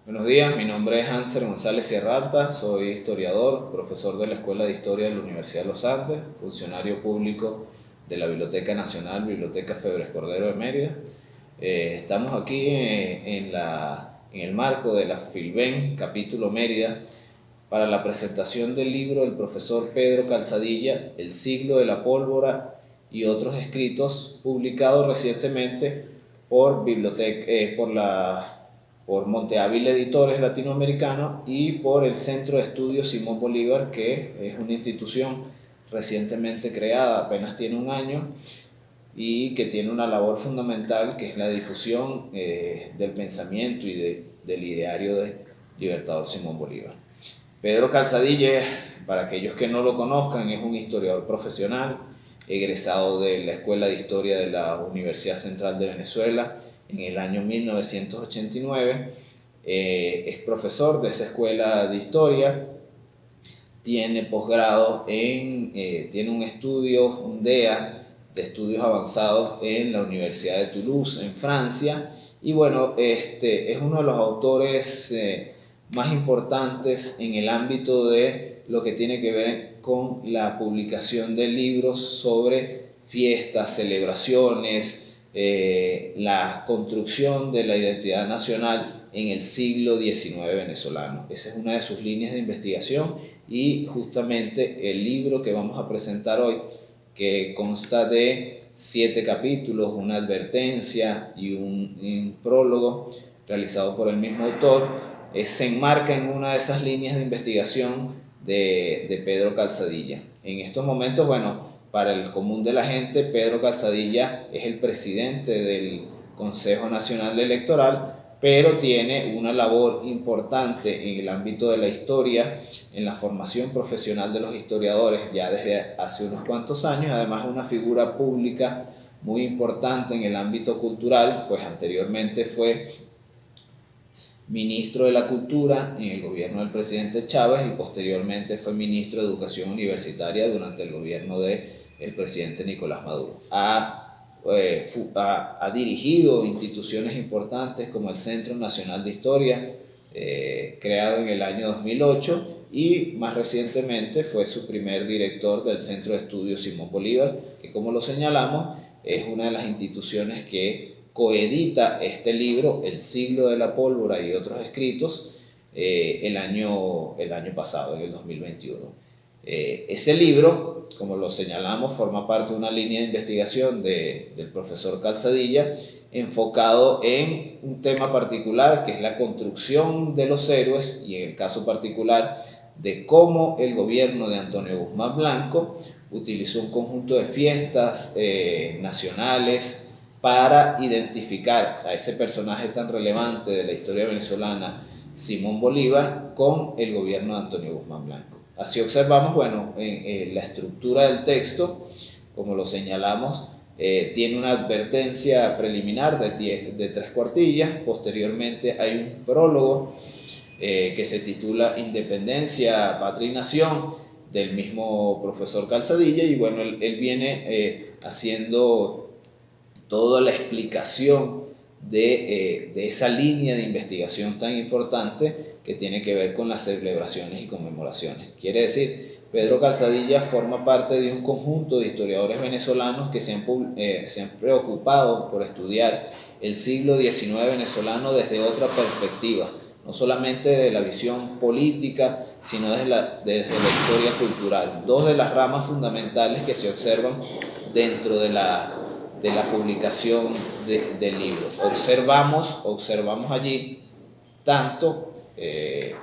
Buenos días, mi nombre es Hanser González Sierralta, soy historiador, profesor de la Escuela de Historia de la Universidad de los Andes, funcionario público de la Biblioteca Nacional, Biblioteca Febres Cordero de Mérida. Estamos aquí en el marco de la Filben, capítulo Mérida, para la presentación del libro del profesor Pedro Calzadilla, El siglo de la pólvora y otros escritos, publicado recientemente por, por Monte Ávila Editores Latinoamericanos y por el Centro de Estudios Simón Bolívar, que es una institución recientemente creada, apenas tiene un año, y que tiene una labor fundamental que es la difusión del pensamiento del ideario de Libertador Simón Bolívar. Pedro Calzadilla, para aquellos que no lo conozcan, es un historiador profesional, egresado de la Escuela de Historia de la Universidad Central de Venezuela en el año 1989. Es profesor de esa escuela de historia, tiene posgrado tiene un estudio, un DEA, de estudios avanzados en la Universidad de Toulouse, en Francia, y bueno, es uno de los autores más importantes en el ámbito de lo que tiene que ver con la publicación de libros sobre fiestas, celebraciones, la construcción de la identidad nacional en el siglo XIX venezolano. Esa es una de sus líneas de investigación y justamente el libro que vamos a presentar hoy, que consta de 7 capítulos, una advertencia y un prólogo realizado por el mismo autor, se enmarca en una de esas líneas de investigación de Pedro Calzadilla. En estos momentos, bueno, para el común de la gente, Pedro Calzadilla es el presidente del Consejo Nacional Electoral, pero tiene una labor importante en el ámbito de la historia, en la formación profesional de los historiadores ya desde hace unos cuantos años, además una figura pública muy importante en el ámbito cultural, pues anteriormente fue ministro de la Cultura en el gobierno del presidente Chávez y posteriormente fue ministro de Educación Universitaria durante el gobierno del presidente Nicolás Maduro. Ha dirigido instituciones importantes como el Centro Nacional de Historia, creado en el año 2008, y más recientemente fue su primer director del Centro de Estudios Simón Bolívar, que como lo señalamos es una de las instituciones que coedita este libro, El siglo de la pólvora y otros escritos, el año pasado, en el 2021. Ese libro, como lo señalamos, forma parte de una línea de investigación del profesor Calzadilla, enfocado en un tema particular, que es la construcción de los héroes, y en el caso particular de cómo el gobierno de Antonio Guzmán Blanco utilizó un conjunto de fiestas nacionales para identificar a ese personaje tan relevante de la historia venezolana, Simón Bolívar, con el gobierno de Antonio Guzmán Blanco. Así observamos, bueno, la estructura del texto, como lo señalamos, tiene una advertencia preliminar de 3 cuartillas. Posteriormente hay un prólogo que se titula Independencia, Patria y Nación, del mismo profesor Calzadilla, y bueno, él viene haciendo toda la explicación de esa línea de investigación tan importante que tiene que ver con las celebraciones y conmemoraciones. Quiere decir, Pedro Calzadilla forma parte de un conjunto de historiadores venezolanos que se han preocupado por estudiar el siglo XIX venezolano desde otra perspectiva, no solamente de la visión política, sino desde la historia cultural. Dos de las ramas fundamentales que se observan dentro de la publicación del libro. Observamos allí tanto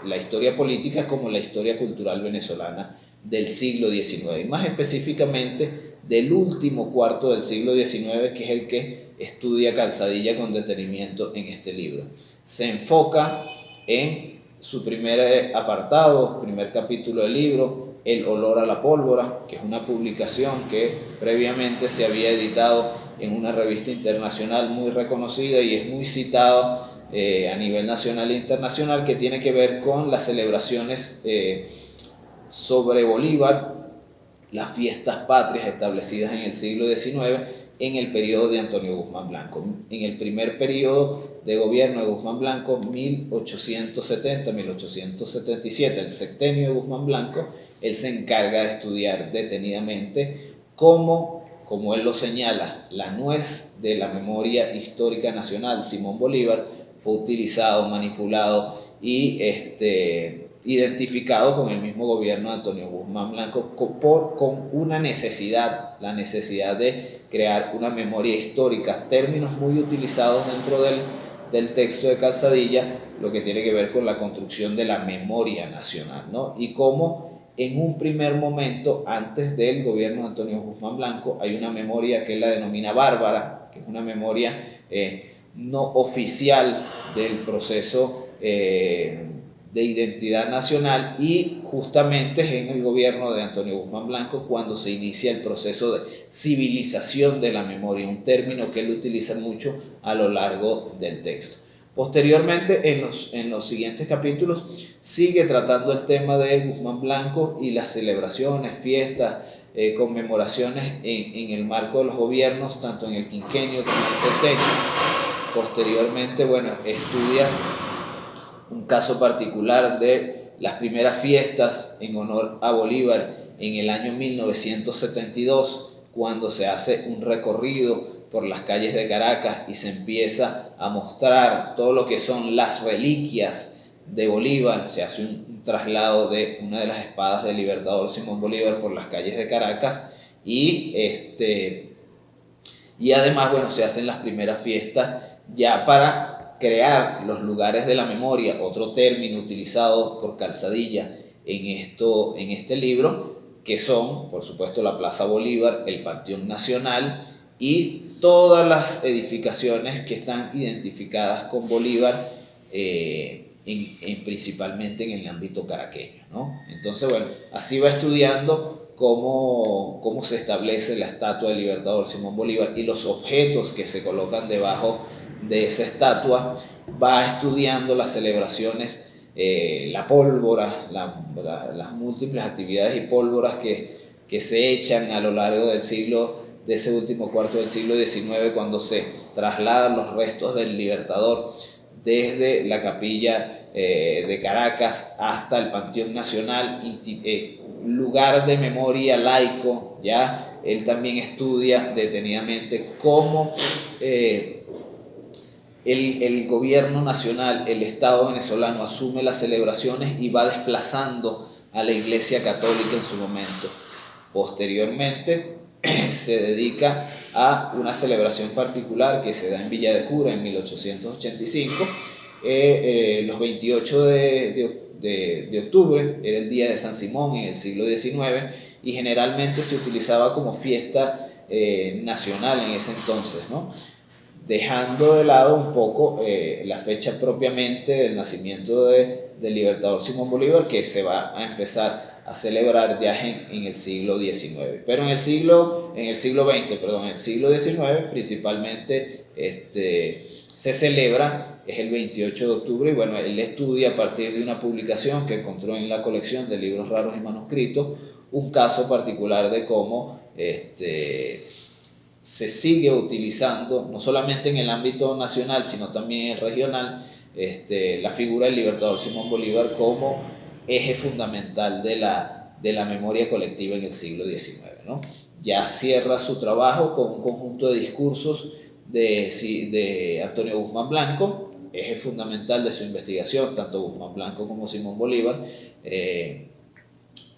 la historia política como la historia cultural venezolana del siglo XIX, y más específicamente del último cuarto del siglo XIX, que es el que estudia Calzadilla con detenimiento en este libro. Se enfoca en su primer apartado, primer capítulo del libro, El olor a la pólvora, que es una publicación que previamente se había editado en una revista internacional muy reconocida y es muy citado a nivel nacional e internacional, que tiene que ver con las celebraciones sobre Bolívar, las fiestas patrias establecidas en el siglo XIX en el periodo de Antonio Guzmán Blanco. En el primer periodo de gobierno de Guzmán Blanco, 1870-1877, el sexenio de Guzmán Blanco, él se encarga de estudiar detenidamente cómo, como él lo señala, la nuez de la memoria histórica nacional, Simón Bolívar, fue utilizado, manipulado y identificado con el mismo gobierno de Antonio Guzmán Blanco con una necesidad, la necesidad de crear una memoria histórica, términos muy utilizados dentro del texto de Calzadilla, lo que tiene que ver con la construcción de la memoria nacional, ¿no? Y cómo en un primer momento, antes del gobierno de Antonio Guzmán Blanco, hay una memoria que él la denomina bárbara, que es una memoria no oficial del proceso de identidad nacional, y justamente es en el gobierno de Antonio Guzmán Blanco cuando se inicia el proceso de civilización de la memoria, un término que él utiliza mucho a lo largo del texto. Posteriormente, en los siguientes capítulos, sigue tratando el tema de Guzmán Blanco y las celebraciones, fiestas, conmemoraciones en el marco de los gobiernos, tanto en el quinquenio como en el septenio. Posteriormente, bueno, estudia un caso particular de las primeras fiestas en honor a Bolívar en el año 1972, cuando se hace un recorrido por las calles de Caracas y se empieza a mostrar todo lo que son las reliquias de Bolívar. Se hace un traslado de una de las espadas del libertador Simón Bolívar por las calles de Caracas y además, bueno, se hacen las primeras fiestas ya para crear los lugares de la memoria, otro término utilizado por Calzadilla en este libro, que son, por supuesto, la Plaza Bolívar, el Panteón Nacional y todas las edificaciones que están identificadas con Bolívar, principalmente en el ámbito caraqueño, ¿no? Entonces, bueno, así va estudiando cómo se establece la estatua del libertador Simón Bolívar y los objetos que se colocan debajo de esa estatua. Va estudiando las celebraciones, la pólvora, las múltiples actividades y pólvoras que se echan a lo largo del siglo, de ese último cuarto del siglo XIX, cuando se trasladan los restos del libertador desde la capilla de Caracas hasta el Panteón Nacional, lugar de memoria laico. Ya él también estudia detenidamente cómo el gobierno nacional, el Estado venezolano, asume las celebraciones y va desplazando a la Iglesia Católica en su momento. Posteriormente se dedica a una celebración particular que se da en Villa de Cura en 1885, los 28 de octubre, era el día de San Simón en el siglo XIX, y generalmente se utilizaba como fiesta nacional en ese entonces, ¿no? Dejando de lado un poco la fecha propiamente del nacimiento del libertador Simón Bolívar, que se va a empezar a celebrar ya en el siglo XIX. Pero en el siglo XX, perdón, en el siglo XIX principalmente se celebra, es el 28 de octubre, y bueno, él estudia a partir de una publicación que encontró en la colección de libros raros y manuscritos, un caso particular de cómo se sigue utilizando, no solamente en el ámbito nacional, sino también en el regional, la figura del libertador Simón Bolívar como eje fundamental de la memoria colectiva en el siglo XIX, ¿no? Ya cierra su trabajo con un conjunto de discursos de Antonio Guzmán Blanco, eje fundamental de su investigación, tanto Guzmán Blanco como Simón Bolívar,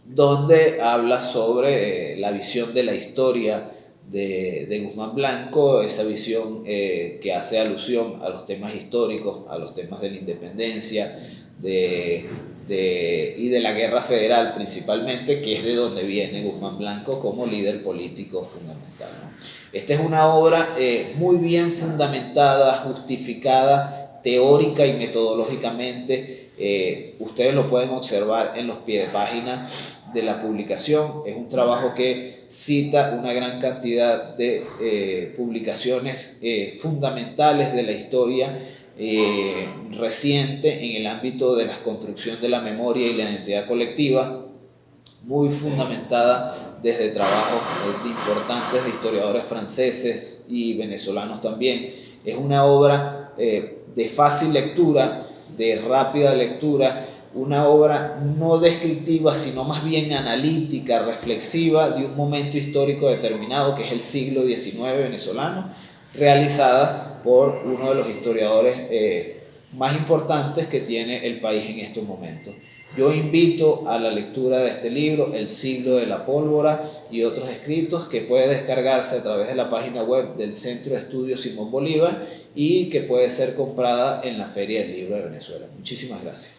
donde habla sobre la visión de la historia de Guzmán Blanco, esa visión que hace alusión a los temas históricos, a los temas de la independencia y de la guerra federal principalmente, que es de donde viene Guzmán Blanco como líder político fundamental, ¿no? Esta es una obra muy bien fundamentada, justificada teórica y metodológicamente. Ustedes lo pueden observar en los pies de página de la publicación. Es un trabajo que cita una gran cantidad de publicaciones fundamentales de la historia reciente en el ámbito de la construcción de la memoria y la identidad colectiva, muy fundamentada desde trabajos importantes de historiadores franceses y venezolanos también. Es una obra de fácil lectura, de rápida lectura, una obra no descriptiva, sino más bien analítica, reflexiva de un momento histórico determinado, que es el siglo XIX venezolano, realizada por uno de los historiadores más importantes que tiene el país en estos momentos. Yo invito a la lectura de este libro, El siglo de la pólvora, y otros escritos, que puede descargarse a través de la página web del Centro de Estudios Simón Bolívar y que puede ser comprada en la Feria del Libro de Venezuela. Muchísimas gracias.